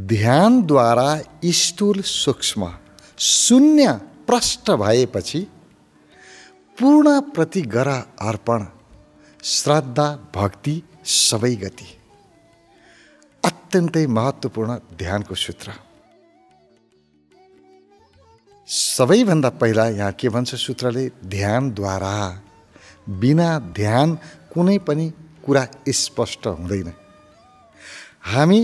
ध्यानद्वारा स्थूल सूक्ष्म शून्य प्रष्ट भएपछि पूर्ण प्रति गर अर्पण श्रद्धा भक्ति सबै गति। अत्यन्तै महत्त्वपूर्ण ध्यानको सूत्र। सबैभन्दा पहिला यहाँ के भन्छ सूत्रले? ध्यानद्वारा। बिना ध्यान कुनै पनि कुरा स्पष्ट हुँदैन। हामी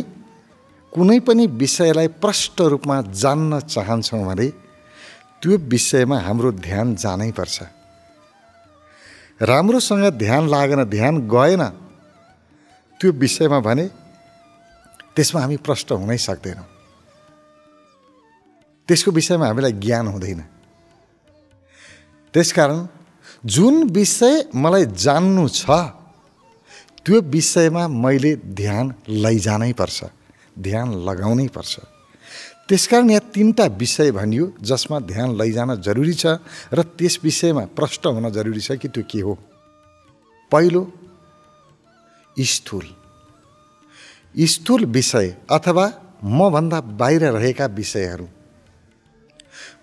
कुनै पनि विषयलाई प्रष्ट रूपमा जान्न चाहन्छौँ भने त्यो विषयमा हाम्रो ध्यान जानै पर्छ। राम्रोसँग ध्यान लागेन, ध्यान गएन त्यो विषयमा भने त्यसमा हामी प्रष्ट हुनै सक्दैनौँ। त्यसको विषयमा हामीलाई ज्ञान हुँदैन। त्यसकारण जुन विषय मलाई जान्नु छ त्यो विषयमा मैले ध्यान लैजानै पर्छ, ध्यान लगाउनै पर्छ। त्यसकारण यहाँ 3टा विषय भनियो जसमा ध्यान लैजान जरुरी छ र त्यस विषयमा प्रष्ट हुन जरुरी छ कि त्यो के हो। पहिलो स्थूल विषय अथवा मभन्दा बाहिर रहेका विषयहरू।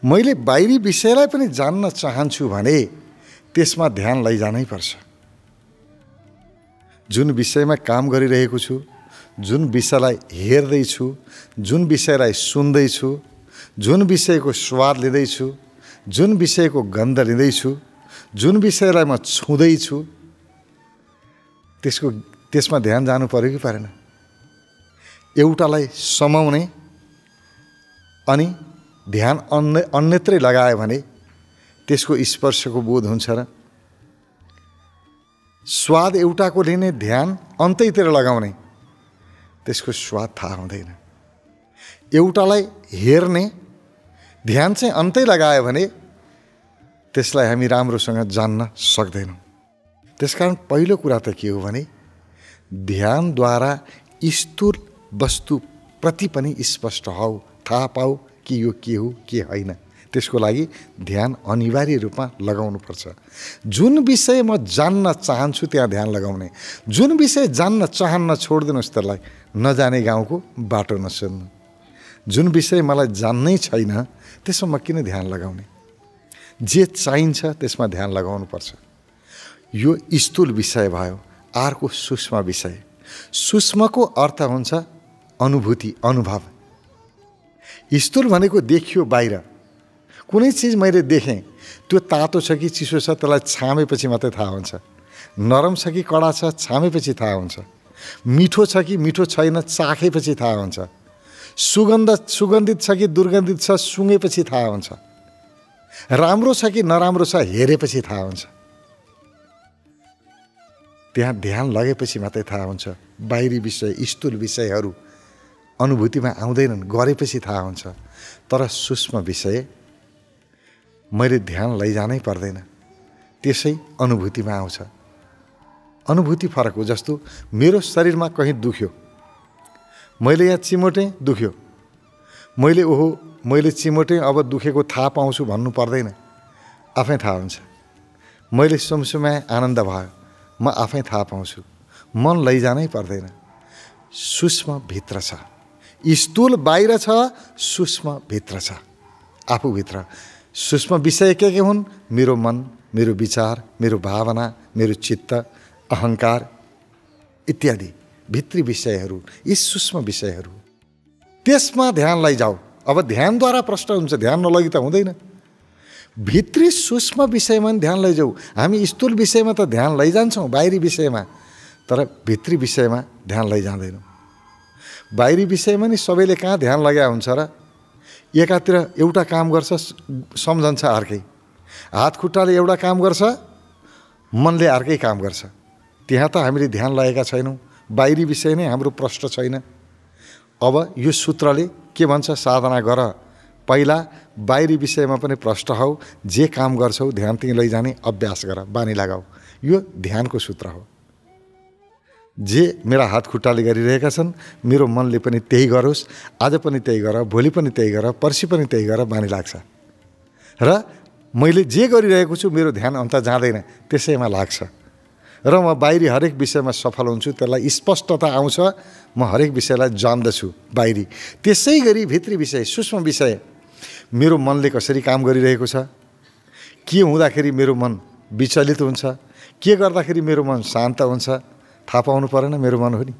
मैले बाहिरी विषयलाई पनि जान्न चाहन्छु भने त्यसमा ध्यान लैजानै पर्छ। जुन विषयमा काम गरिरहेको छु, जुन विषयलाई हेर्दैछु, जुन विषयलाई सुन्दैछु, जुन विषयको स्वाद लिँदैछु, जुन विषयको गन्ध लिँदैछु, जुन विषयलाई म छुँदैछु त्यसमा ध्यान जानु पर्यो कि परेन? एउटालाई समाउने अनि ध्यान अन्यत्रै लगायो भने त्यसको स्पर्शको बोध हुन्छ र? स्वाद एउटाको लिने ध्यान अन्तैतिर लगाउने त्यसको स्वाद थाहा हुँदैन। एउटालाई हेर्ने ध्यान चाहिँ अन्तै लगायो भने त्यसलाई हामी राम्रोसँग जान्न सक्दैनौँ। त्यसकारण पहिलो कुरा त के हो भने ध्यानद्वारा स्थूल वस्तु प्रति पनि स्पष्ट हौ, थाहा पाऊ कि यो के हो के होइन। त्यसको लागि ध्यान अनिवार्य रूपमा लगाउनुपर्छ। जुन विषय म जान्न चाहन्छु त्यहाँ ध्यान लगाउने, जुन विषय जान्न चाहन्न छोडिदिनुहोस् त्यसलाई, नजाने गाउँको बाटो नसोध्नु। जुन विषय मलाई जान्नै छैन त्यसमा म किन ध्यान लगाउने? जे चाहिन्छ त्यसमा ध्यान लगाउनुपर्छ। यो स्थूल विषय भयो। अर्को सूक्ष्म विषय। सूक्ष्मको अर्थ हुन्छ अनुभूति, अनुभव। स्थूल भनेको देखियो बाहिर। कुनै चिज मैले देखेँ, त्यो तातो छ कि चिसो छ त्यसलाई छामेपछि मात्रै थाहा हुन्छ। नरम छ कि कडा छ छामेपछि थाहा हुन्छ। मिठो छ कि मिठो छैन चाखेपछि थाहा हुन्छ। सुगन्धित छ कि दुर्गन्धित छ सुँगेपछि थाहा हुन्छ। राम्रो छ कि नराम्रो छ हेरेपछि थाहा हुन्छ। त्यहाँ ध्यान लगेपछि मात्रै थाहा हुन्छ। बाहिरी विषय, स्थूल विषयहरू अनुभूतिमा आउँदैनन्, गरेपछि थाहा हुन्छ। तर सूक्ष्म विषय मैले ध्यान लैजानै पर्दैन, त्यसै अनुभूतिमा आउँछ। अनुभूति फरक हो। जस्तो मेरो शरीरमा कहीँ दुख्यो, मैले यहाँ चिमोटेँ दुख्यो, मैले चिमोटेँ अब दुखेको थाहा पाउँछु भन्नु पर्दैन, आफै थाहा हुन्छ। मैले सुमसुमाएँ आनन्द भयो, म आफै थाहा पाउँछु, मन लैजानै पर्दैन। सूक्ष्म भित्र छ, स्थूल बाहिर छ, सूक्ष्म भित्र छ, आफूभित्र। सूक्ष्म विषय के हुन्? मेरो मन, मेरो विचार, मेरो भावना, मेरो चित्त, अहङ्कार इत्यादि भित्री विषयहरू, यी सूक्ष्म विषयहरू। त्यसमा ध्यान लैजाऊ। अब ध्यानद्वारा प्रष्ट हुन्छ, ध्यान नलगी त हुँदैन। भित्री सूक्ष्म विषयमा ध्यान लैजाऊ। हामी स्थूल विषयमा त ध्यान लैजान्छौँ, बाहिरी विषयमा, तर भित्री विषयमा ध्यान लैजाँदैनौँ। बाहिरी विषयमा नि सबैले कहाँ ध्यान लगाए हुन्छ र? एकातिर एउटा काम गर्छ सम्झन्छ अर्कै, हात खुट्टाले एउटा काम गर्छ मनले अर्कै काम गर्छ। त्यहाँ त हामीले ध्यान लगाएका छैनौँ। बाहिरी विषय नै हाम्रो प्रष्ट छैन। अब यो सूत्रले के भन्छ? साधना गर। पहिला बाहिरी विषयमा पनि प्रष्ट हौ, जे काम गर्छौ ध्यान त्यहीँ लैजाने अभ्यास गर, बानी लगाऊ। यो ध्यानको सूत्र हो। जे मेरा हात खुट्टाले गरिरहेका छन् मेरो मनले पनि त्यही गरोस्, आज पनि त्यही गर, भोलि पनि त्यही गर, पर्सि पनि त्यही गर, बानी लाग्छ। र मैले जे गरिरहेको छु मेरो ध्यान अन्त जाँदैन, त्यसैमा लाग्छ। र म बाहिरी हरेक विषयमा सफल हुन्छु, त्यसलाई स्पष्टता आउँछ, म हरेक विषयलाई जान्दछु बाहिरी। त्यसै गरी भित्री विषय, सूक्ष्म विषय, मेरो मनले कसरी काम गरिरहेको छ, के हुँदाखेरि मेरो मन विचलित हुन्छ, के गर्दाखेरि मेरो मन शान्त हुन्छ, थाहा पाउनु परेन मेरो मन हो नि।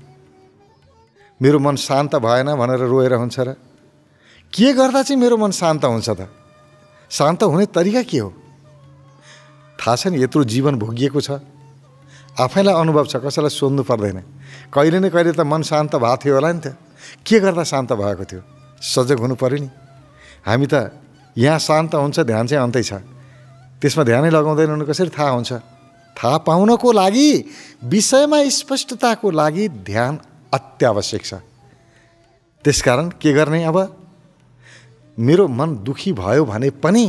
मेरो मन शान्त भएन भनेर रोएर हुन्छ र? के गर्दा चाहिँ मेरो मन शान्त हुन्छ त? शान्त हुने तरिका के हो? थाहा छ नि, यत्रो जीवन भोगिएको छ, आफैलाई अनुभव छ, कसैलाई सोध्नु पर्दैन। कहिले न कहिले त मन शान्त भएको थियो होला नि त। के गर्दा शान्त भएको थियो? सजग हुनु पर्यो नि। हामी त यहाँ शान्त हुन्छ, ध्यान चाहिँ अन्तै छ, त्यसमा ध्यानै लगाउँदैन भने कसरी थाहा हुन्छ? थाहा पाउनको लागि, विषयमा स्पष्टताको लागि ध्यान अत्यावश्यक छ। त्यसकारण के गर्ने? अब मेरो मन दुखी भयो भने पनि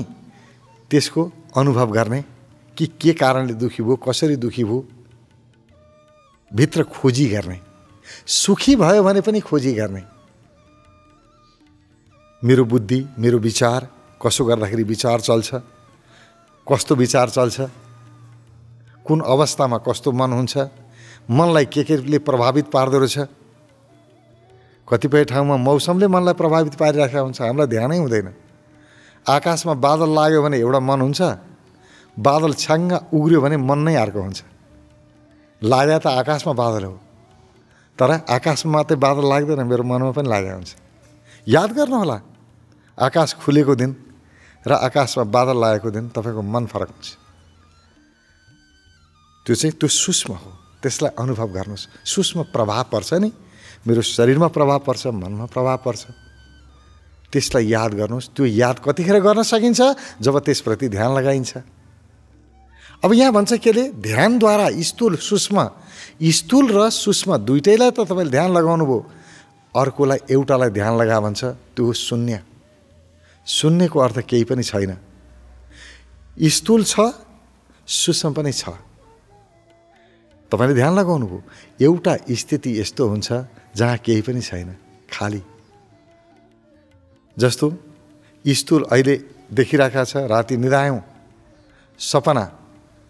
त्यसको अनुभव गर्ने कि के कारणले दुखी भयो, कसरी दुखी भयो, भित्र खोजी गर्ने। सुखी भयो भने पनि खोजी गर्ने। मेरो बुद्धि, मेरो विचार कसो गर्दाखेरि विचार चल्छ, कस्तो विचार चल्छ, कुन अवस्थामा कस्तो मन हुन्छ, मनलाई केले प्रभावित पार्दो रहेछ। कतिपय ठाउँमा मौसमले मनलाई प्रभावित पारिरहेको हुन्छ, हामीलाई ध्यानै हुँदैन। आकाशमा बादल लाग्यो भने एउटा मन हुन्छ, बादल छ्याङ्ग उग्रियो भने मन नै अर्को हुन्छ। लाग्दा त आकाशमा बादल हो, तर आकाशमा मात्रै बादल लाग्दैन, मेरो मनमा पनि लागेको हुन्छ। याद गर्नुहोला, आकाश खुलेको दिन र आकाशमा बादल लागेको दिन तपाईँको मन फरक हुन्छ। त्यो सूक्ष्म हो, त्यसलाई अनुभव गर्नुहोस्। सूक्ष्म प्रभाव पर्छ नि, मेरो शरीरमा प्रभाव पर्छ, मनमा प्रभाव पर्छ, त्यसलाई याद गर्नुहोस्। त्यो याद कतिखेर गर्न सकिन्छ? जब त्यसप्रति ध्यान लगाइन्छ। अब यहाँ भन्छ के अरे? ध्यानद्वारा स्थूल सूक्ष्म, स्थूल र सूक्ष्म दुइटैलाई त तपाईँले ध्यान लगाउनु भयो, अर्कोलाई एउटालाई ध्यान लगा भन्छ, त्यो शून्य। शून्यको अर्थ केही पनि छैन। स्थूल छ, सूक्ष्म पनि छ, तपाईँले ध्यान लगाउनु भयो। एउटा स्थिति यस्तो हुन्छ जहाँ केही पनि छैन, खाली। जस्तो स्थूल अहिले देखिरहेका छ, राति निदायौँ, सपना,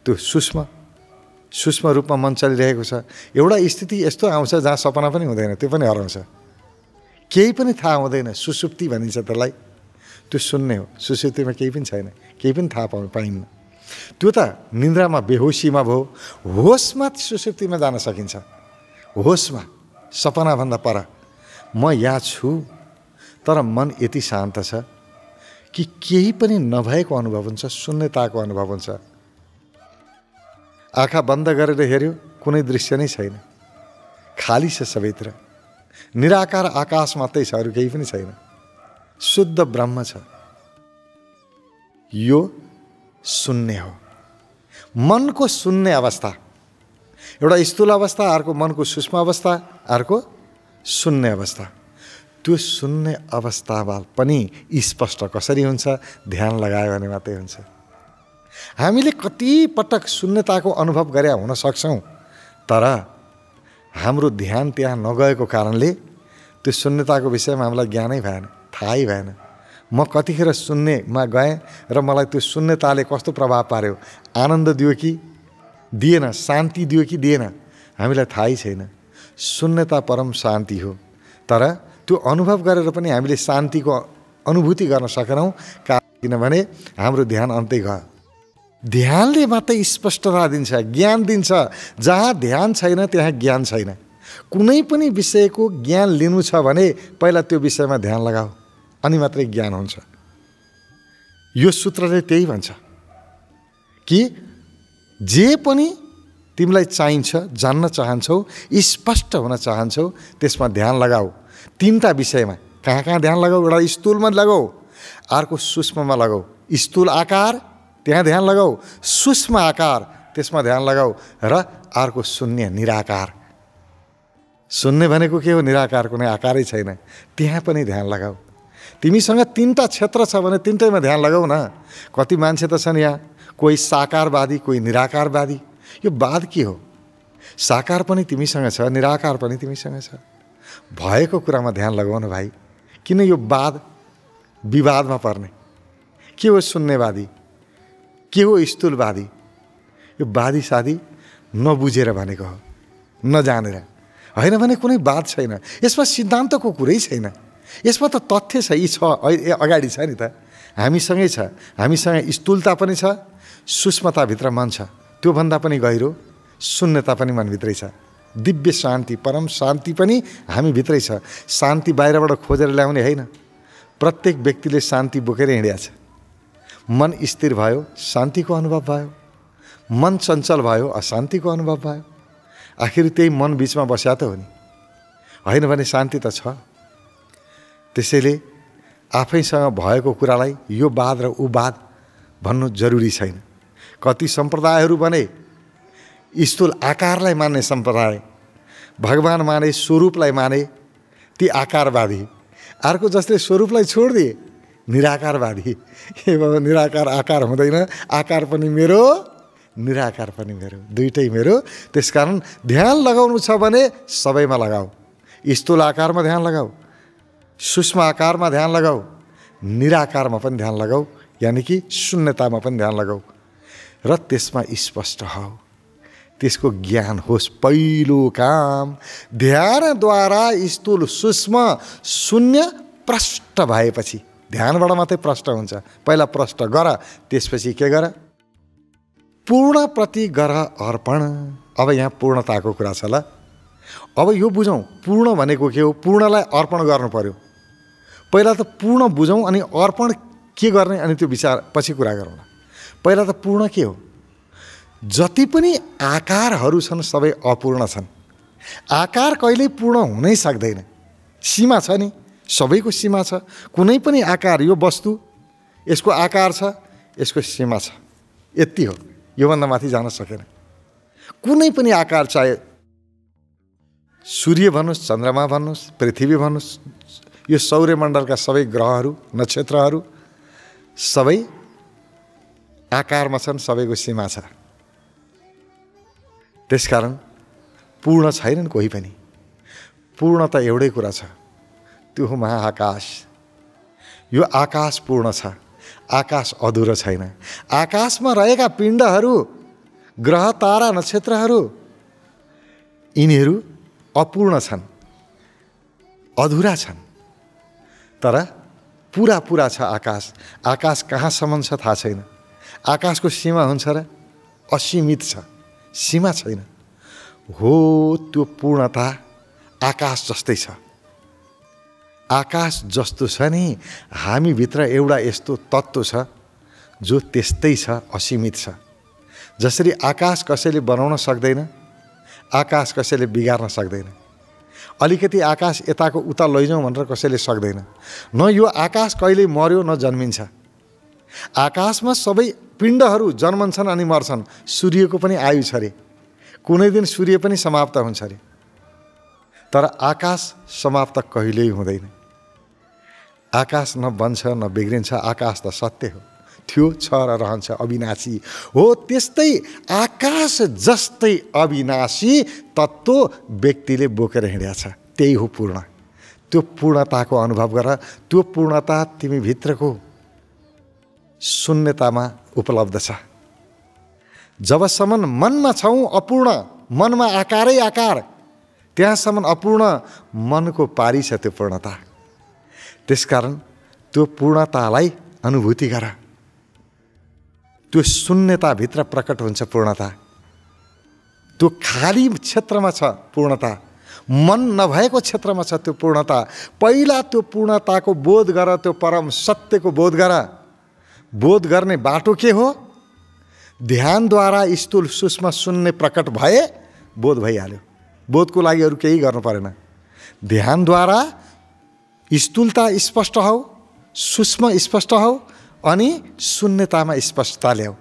त्यो सूक्ष्म रूपमा मन चलिरहेको छ। एउटा स्थिति यस्तो आउँछ जहाँ सपना पनि हुँदैन, त्यो पनि हराउँछ, केही पनि थाहा हुँदैन, सुसुप्ति भनिन्छ त्यसलाई। त्यो शून्य हो, सुसुप्तिमा केही पनि छैन, केही पनि थाहा पाइन्न। त्यो त निन्द्रामा बेहोसीमा भयो, होसमा सुसुप्तिमा जान सकिन्छ। होसमा, सपनाभन्दा पर म यहाँ छु, तर मन यति शान्त छ कि केही पनि नभएको अनुभव हुन्छ, शून्यताको अनुभव हुन्छ। आँखा बन्द गरेर हेऱ्यो, कुनै दृश्य नै छैन, खाली छ सबैतिर, निराकार आकाश मात्रै छ, अरू केही पनि छैन, शुद्ध ब्रह्म छ। यो शून्य हो, मनको शून्य अवस्था। एउटा स्थूल अवस्था, अर्को मनको सूक्ष्म अवस्था, अर्को शून्य अवस्था। त्यो शून्य अवस्थामा पनि स्पष्ट कसरी हुन्छ? ध्यान लगायो भने मात्रै हुन्छ। हामीले कति पटक शून्यताको अनुभव गरे हुन सक्छौँ, तर हाम्रो ध्यान त्यहाँ नगएको कारणले त्यो शून्यताको विषयमा हामीलाई ज्ञानै भएन, थाहै भएन। म कतिखेर शून्यमा गएँ र मलाई त्यो शून्यताले कस्तो प्रभाव पार्यो, आनन्द दियो कि दिएन, शान्ति दियो कि दिएन, हामीलाई थाहै छैन। शून्यता परम शान्ति हो, तर त्यो अनुभव गरेर पनि हामीले शान्तिको अनुभूति गर्न सकेनौँ, किनभने हाम्रो ध्यान अन्तै गयो। ध्यानले मात्रै स्पष्टता दिन्छ, ज्ञान दिन्छ। जहाँ ध्यान छैन त्यहाँ ज्ञान छैन। कुनै पनि विषयको ज्ञान लिनु छ भने पहिला त्यो विषयमा ध्यान लगाऊ, अनि मात्रै ज्ञान हुन्छ। यो सूत्रले त्यही भन्छ कि जे पनि तिमीलाई चाहिन्छ, जान्न चाहन्छौ, स्पष्ट हुन चाहन्छौ, त्यसमा ध्यान लगाऊ। तीनटा विषयमा कहाँ कहाँ ध्यान लगाऊ? एउटा स्थूलमा लगाऊ, अर्को सूक्ष्ममा लगाऊ। स्थूल आकार त्यहाँ ध्यान लगाऊ, सूक्ष्म आकार त्यसमा ध्यान लगाऊ, र अर्को शून्य, निराकार। शून्य भनेको के हो? निराकार, कुनै आकारै छैन, त्यहाँ पनि ध्यान लगाऊ। तिमीसँग तीनटा क्षेत्र छ भने तीनटैमा ध्यान लगाऊ न। कति मान्छे त छन् यहाँ, कोही साकारवादी, कोही निराकारवादी। यो वाद के हो? साकार पनि तिमीसँग छ, निराकार पनि तिमीसँग छ। भएको कुरामा ध्यान लगाउनु भाइ, किन यो वाद विवादमा पर्ने? के हो शून्यवादी, के हो स्थूलवादी? यो वादी सादी नबुझेर भनेको हो, नजानेर होइन भने कुनै बात छैन। यसमा सिद्धान्तको कुरै छैन, यसमा त तथ्य छ। यी छ अगाडि छ नि त, हामीसँगै छ। हामीसँग स्थूलता पनि छ, सूक्ष्मताभित्र मन छ, त्योभन्दा पनि गहिरो शून्यता पनि मनभित्रै छ। दिव्य शान्ति, परम शान्ति पनि हामीभित्रै छ। शान्ति बाहिरबाट खोजेर ल्याउने होइन, प्रत्येक व्यक्तिले शान्ति बोकेर हिँडेको छ। मन स्थिर भयो, शान्तिको अनुभव भयो। मन चञ्चल भयो, अशान्तिको अनुभव भयो। आखिर त्यही मन बिचमा बस्या त हो नि, होइन भने शान्ति त छ। त्यसैले आफैसँग भएको कुरालाई यो वाद र ऊ वाद भन्नु जरुरी छैन। कति सम्प्रदायहरू भने स्थूल आकारलाई मान्ने सम्प्रदाय, भगवान माने, स्वरूपलाई माने, ती आकारवादी। अर्को जसले स्वरूपलाई छोडिदिए निराकारवादी। ए बाबा, निराकार आकार हुँदैन, आकार पनि मेरो, निराकार पनि मेरो, दुइटै मेरो। त्यसकारण ध्यान लगाउनु छ भने सबैमा लगाऊ। स्थूल आकारमा ध्यान लगाऊ, सूक्ष्म आकारमा ध्यान लगाऊ, निराकारमा पनि ध्यान लगाऊ, यानि कि शून्यतामा पनि ध्यान लगाऊ र त्यसमा स्पष्ट हौ, त्यसको ज्ञान होस्। पहिलो काम ध्यानद्वारा स्थूल सूक्ष्म शून्य प्रष्ट भएपछि, ध्यानबाट मात्रै प्रष्ट हुन्छ। पहिला प्रष्ट गर, त्यसपछि के गर? पूर्णप्रति गर अर्पण। अब यहाँ पूर्णताको कुरा छ ल। अब यो बुझौँ, पूर्ण भनेको के हो? पूर्णलाई अर्पण गर्नु पर्यो। पहिला त पूर्ण बुझौँ, अनि अर्पण के गर्ने, अनि त्यो विचार पछि कुरा गरौँ। पहिला त पूर्ण के हो? जति पनि आकारहरू छन् सबै अपूर्ण छन्। आकार कहिल्यै पूर्ण हुनै सक्दैन, सीमा छ नि, सबैको सीमा छ। कुनै पनि आकार, यो वस्तु यसको आकार छ, यसको सीमा छ, यति हो, योभन्दा माथि जान सकेन। कुनै पनि आकार, चाहे सूर्य भन्नुहोस्, चन्द्रमा भन्नुहोस्, पृथ्वी भन्नुहोस्, यो सौर्यमण्डलका सबै ग्रहहरू, नक्षत्रहरू सबै आकारमा छन्, सबैको सीमा छ। त्यसकारण पूर्ण छैनन् कोही पनि। पूर्ण त एउटै कुरा छ, त्यो हो महाआकाश। यो आकाश पूर्ण छ, आकाश अधुरो छैन। आकाशमा रहेका पिण्डहरू, ग्रह, तारा, नक्षत्रहरू, यिनीहरू अपूर्ण छन्, अधुरा छन्, तर पुरा पुरा छ आकाश। आकाश कहाँसम्म छ थाहा छैन। आकाशको सीमा हुन्छ र? असीमित छ, सीमा छैन। हो, त्यो पूर्णता आकाश जस्तै छ। आकाश जस्तो छ नि, हामीभित्र एउटा यस्तो तत्त्व छ जो त्यस्तै छ, असीमित छ। जसरी आकाश कसैले बनाउन सक्दैन, आकाश कसैले बिगार्न सक्दैन। अलिकति आकाश यताको उता लैजाउँ भनेर कसैले सक्दैन। न यो आकाश कहिले मर्यो न जन्मिन्छ। आकाशमा सबै पिण्डहरू जन्मन्छन् अनि मर्छन्। सूर्यको पनि आयु छ अरे, कुनै दिन सूर्य पनि समाप्त हुन्छ अरे, तर आकाश समाप्त कहिल्यै हुँदैन। आकाश न बन्छ न बिग्रिन्छ। आकाश त सत्य हो, थियो, छ र रहन्छ, अविनाशी हो। त्यस्तै आकाश जस्तै अविनाशी तत्त्व व्यक्तिले बोकेर हिँडेको छ, त्यही हो पूर्ण। त्यो पूर्णताको अनुभव गर। त्यो पूर्णता तिमी भित्रको शून्यतामा उपलब्ध छ। जबसम्म मनमा छौँ अपूर्ण, मनमा आकारै आकार, त्यहाँसम्म अपूर्ण मनको पारी छ त्यो पूर्णता। त्यसकारण त्यो पूर्णतालाई अनुभूति गर। त्यो शून्यताभित्र प्रकट हुन्छ पूर्णता। त्यो खाली क्षेत्रमा छ पूर्णता, मन नभएको क्षेत्रमा छ त्यो पूर्णता। पहिला त्यो पूर्णताको बोध गर, त्यो परम सत्यको बोध गर। बोध गर्ने बाटो के हो? ध्यानद्वारा स्थूल सूक्ष्म शून्य प्रकट भए बोध भइहाल्यो। बोधको लागि अरू केही गर्नु परेन। ध्यानद्वारा स्थूलता स्पष्ट हौ, सूक्ष्म स्पष्ट हौ, अनि शून्यतामा स्पष्टता ल्याऊ।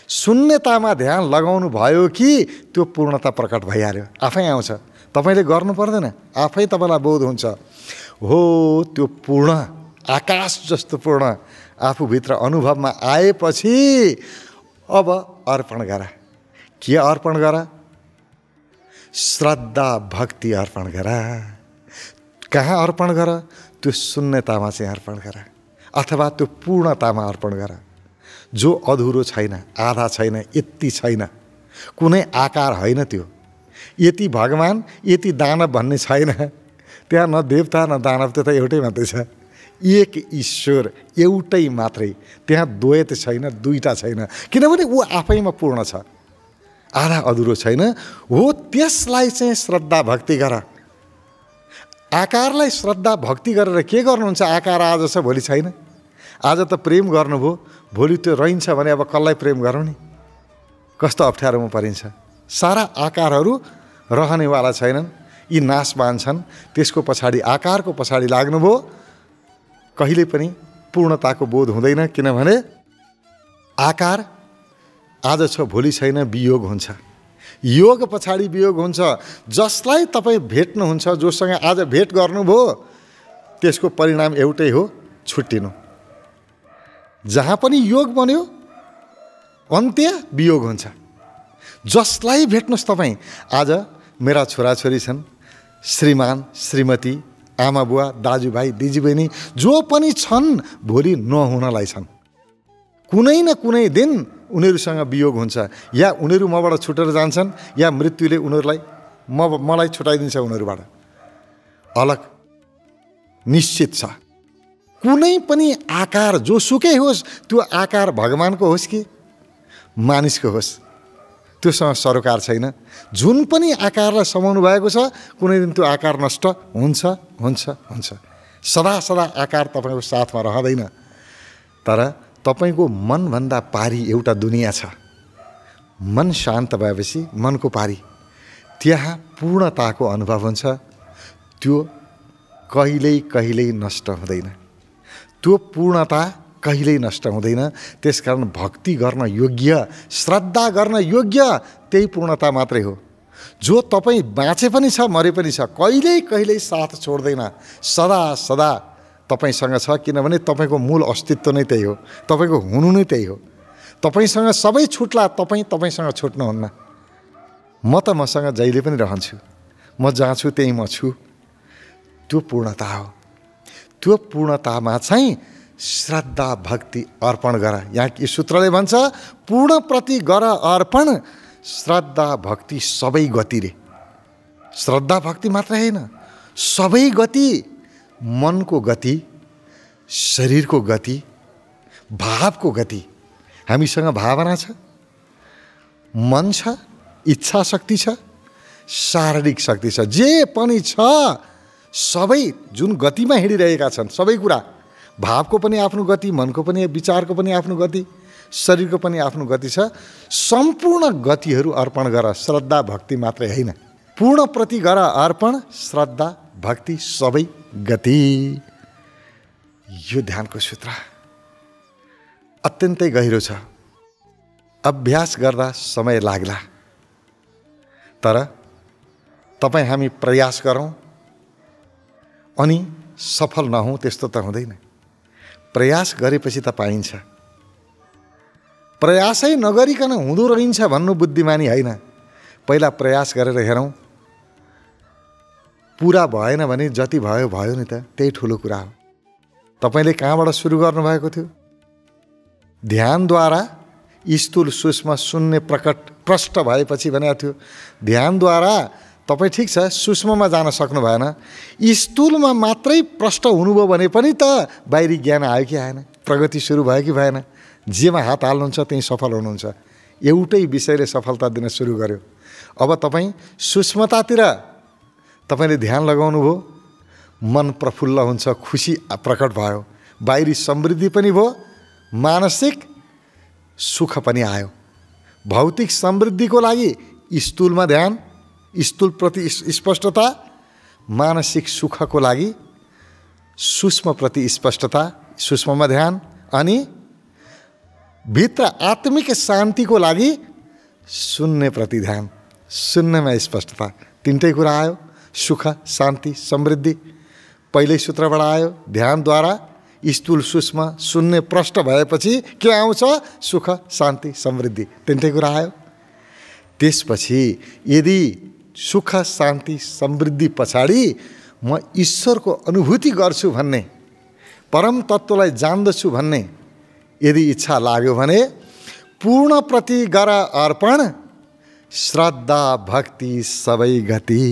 शून्यतामा ध्यान लगाउनु भयो कि त्यो पूर्णता प्रकट भइहाल्यो, आफै आउँछ। तपाईँले गर्नु पर्दैन, आफै तपाईँलाई बोध हुन्छ। हो, त्यो पूर्ण आकाश जस्तो पूर्ण आफूभित्र अनुभवमा आएपछि अब अर्पण गर। के अर्पण गर? श्रद्धा भक्ति अर्पण गर। कहाँ अर्पण गर? त्यो शून्यतामा चाहिँ अर्पण गर, अथवा त्यो पूर्णतामा अर्पण गर, जो अधुरो छैन, आधा छैन, यति छैन। कुनै आकार होइन त्यो। यति भगवान यति दानव भन्ने छैन। त्यहाँ न देवता न दानव, त्यो त एउटै मात्रै छ। एक ईश्वर एउटै मात्रै, त्यहाँ द्वैत छैन, दुईटा छैन, किनभने ऊ आफैमा पूर्ण छ, आधा अधुरो छैन। हो, त्यसलाई चाहिँ श्रद्धा भक्ति गर। आकारलाई श्रद्धा भक्ति गरेर के गर्नुहुन्छ? आकार आज छ भोलि छैन। आज त प्रेम गर्नुभयो, भोलि त्यो रहन्छ भने अब कसलाई प्रेम गरौँ नि? कस्तो अप्ठ्यारोमा परिन्छ। सारा आकारहरू रहनेवाला छैनन्, यी नाशवान छन्। त्यसको पछाडि, आकारको पछाडि लाग्नुभयो, कहिले पनि पूर्णताको बोध हुँदैन। किनभने आकार आज छ भोलि छैन, वियोग हुन्छ। योग पछाडि वियोग हुन्छ। जसलाई तपाईँ भेट्नुहुन्छ, जोसँग आज भेट गर्नुभयो, त्यसको परिणाम एउटै हो, छुट्टिनु। जहाँ पनि योग बन्यो अन्त्य वियोग हुन्छ। जसलाई भेट्नुहोस् तपाईँ, आज मेरा छोराछोरी छन्, श्रीमान श्रीमती, आमा बुवा, दाजुभाइ दिदीबहिनी जो पनि छन्, भोलि नहुनलाई छन्। कुनै न कुनै दिन उनीहरूसँग वियोग हुन्छ, या उनीहरू मबाट छुटेर जान्छन्, या मृत्युले उनीहरूलाई मलाई छुटाइदिन्छ उनीहरूबाट। अलग निश्चित छ। कुनै पनि आकार जोसुकै होस्, त्यो आकार भगवानको होस् कि मानिसको होस्, त्योसँग सरोकार छैन। जुन पनि आकारलाई समाउनु भएको छ, कुनै दिन त्यो आकार नष्ट हुन्छ हुन्छ हुन्छ। सदा सदा आकार तपाईँको साथमा रहँदैन। तर तपाईँको मनभन्दा पारी एउटा दुनियाँ छ। मन शान्त भएपछि मनको पारी, त्यहाँ पूर्णताको अनुभव हुन्छ। त्यो कहिल्यै कहिल्यै नष्ट हुँदैन। त्यो पूर्णता कहिल्यै नष्ट हुँदैन। त्यसकारण भक्ति गर्न योग्य, श्रद्धा गर्न योग्य त्यही पूर्णता मात्रै हो, जो तपाईँ बाँचे पनि छ, मरे पनि छ, कहिल्यै कहिल्यै साथ छोड्दैन। सदा सदा तपाईँसँग छ, किनभने तपाईँको मूल अस्तित्व नै त्यही हो, तपाईँको हुनु नै त्यही हो। तपाईँसँग सबै छुट्ला, तपाईँसँग छुट्नुहुन्न। म त मसँग जहिले पनि रहन्छु, म जहाँ छु त्यहीँ म छु। त्यो पूर्णता हो। त्यो पूर्णतामा चाहिँ श्रद्धा भक्ति अर्पण गर। यहाँ के सूत्रले भन्छ? पूर्णप्रति गर अर्पण, श्रद्धा भक्ति सबै गति रे। श्रद्धा भक्ति मात्र होइन, सबै गति, मनको गति, शरीरको गति, भावको गति। हामीसँग भावना छ, मन छ, इच्छा शक्ति छ, शारीरिक शक्ति छ, जे पनि छ, सबै जुन गतिमा हिँडिरहेका छन्, सबै कुरा, भावको पनि आफ्नो गति, मनको पनि, विचारको पनि आफ्नो गति, शरीरको पनि आफ्नो गति छ। सम्पूर्ण गतिहरू अर्पण गर, श्रद्धा भक्ति मात्रै होइन। पूर्णप्रति गर अर्पण, श्रद्धा भक्ति सबै गति। यो ध्यानको सूत्र अत्यन्तै गहिरो छ। अभ्यास गर्दा समय लाग्ला, तर तपाईँ हामी प्रयास गरौँ अनि सफल नहौँ त्यस्तो त हुँदैन। प्रयास गरेपछि त पाइन्छ। प्रयासै नगरिकन हुँदो रहन्छ भन्नु बुद्धिमानी होइन। पहिला प्रयास गरेर हेरौँ, पुरा भएन भने जति भयो भयो नि त, त्यही ठुलो कुरा हो। तपाईँले कहाँबाट सुरु गर्नुभएको थियो? ध्यानद्वारा स्थूल सूक्ष्म शून्य प्रकट प्रष्ट भएपछि भनेको थियो। ध्यानद्वारा तपाईँ ठिक छ सूक्ष्ममा जान सक्नु भएन, स्थूलमा मात्रै प्रष्ट हुनुभयो भने पनि त बाहिरी ज्ञान आयो कि आएन, प्रगति सुरु भयो कि भएन। जेमा हात हाल्नुहुन्छ त्यहीँ सफल हुनुहुन्छ। एउटै विषयले सफलता दिन सुरु गर्यो। अब तपाईँ सूक्ष्मतातिर तपाईँले ध्यान लगाउनु भयो, मन प्रफुल्ल हुन्छ, खुसी प्रकट भयो, बाहिरी समृद्धि पनि भयो, मानसिक सुख पनि आयो। भौतिक समृद्धिको लागि स्थूलमा ध्यान, स्थूलप्रति स्पष्टता, मानसिक सुखको लागि सूक्ष्मप्रति स्पष्टता, सूक्ष्ममा ध्यान, अनि भित्र आत्मिक शान्तिको लागि शून्यप्रति ध्यान, शून्यमा स्पष्टता। तिनटै कुरा आयो, सुख, शान्ति, समृद्धि। पहिल्यै सूत्रबाट आयो, ध्यानद्वारा स्थूल सूक्ष्म शून्य प्रष्ट भएपछि के आउँछ? सुख, शान्ति, समृद्धि। तिनटै कुरा आयो। त्यसपछि यदि सुख, शान्ति, समृद्धि पछाडि म ईश्वरको अनुभूति गर्छु भन्ने, परम तत्त्वलाई जान्दछु भन्ने यदि इच्छा लाग्यो भने पूर्णप्रति गर अर्पण, श्रद्धा भक्ति सबै गति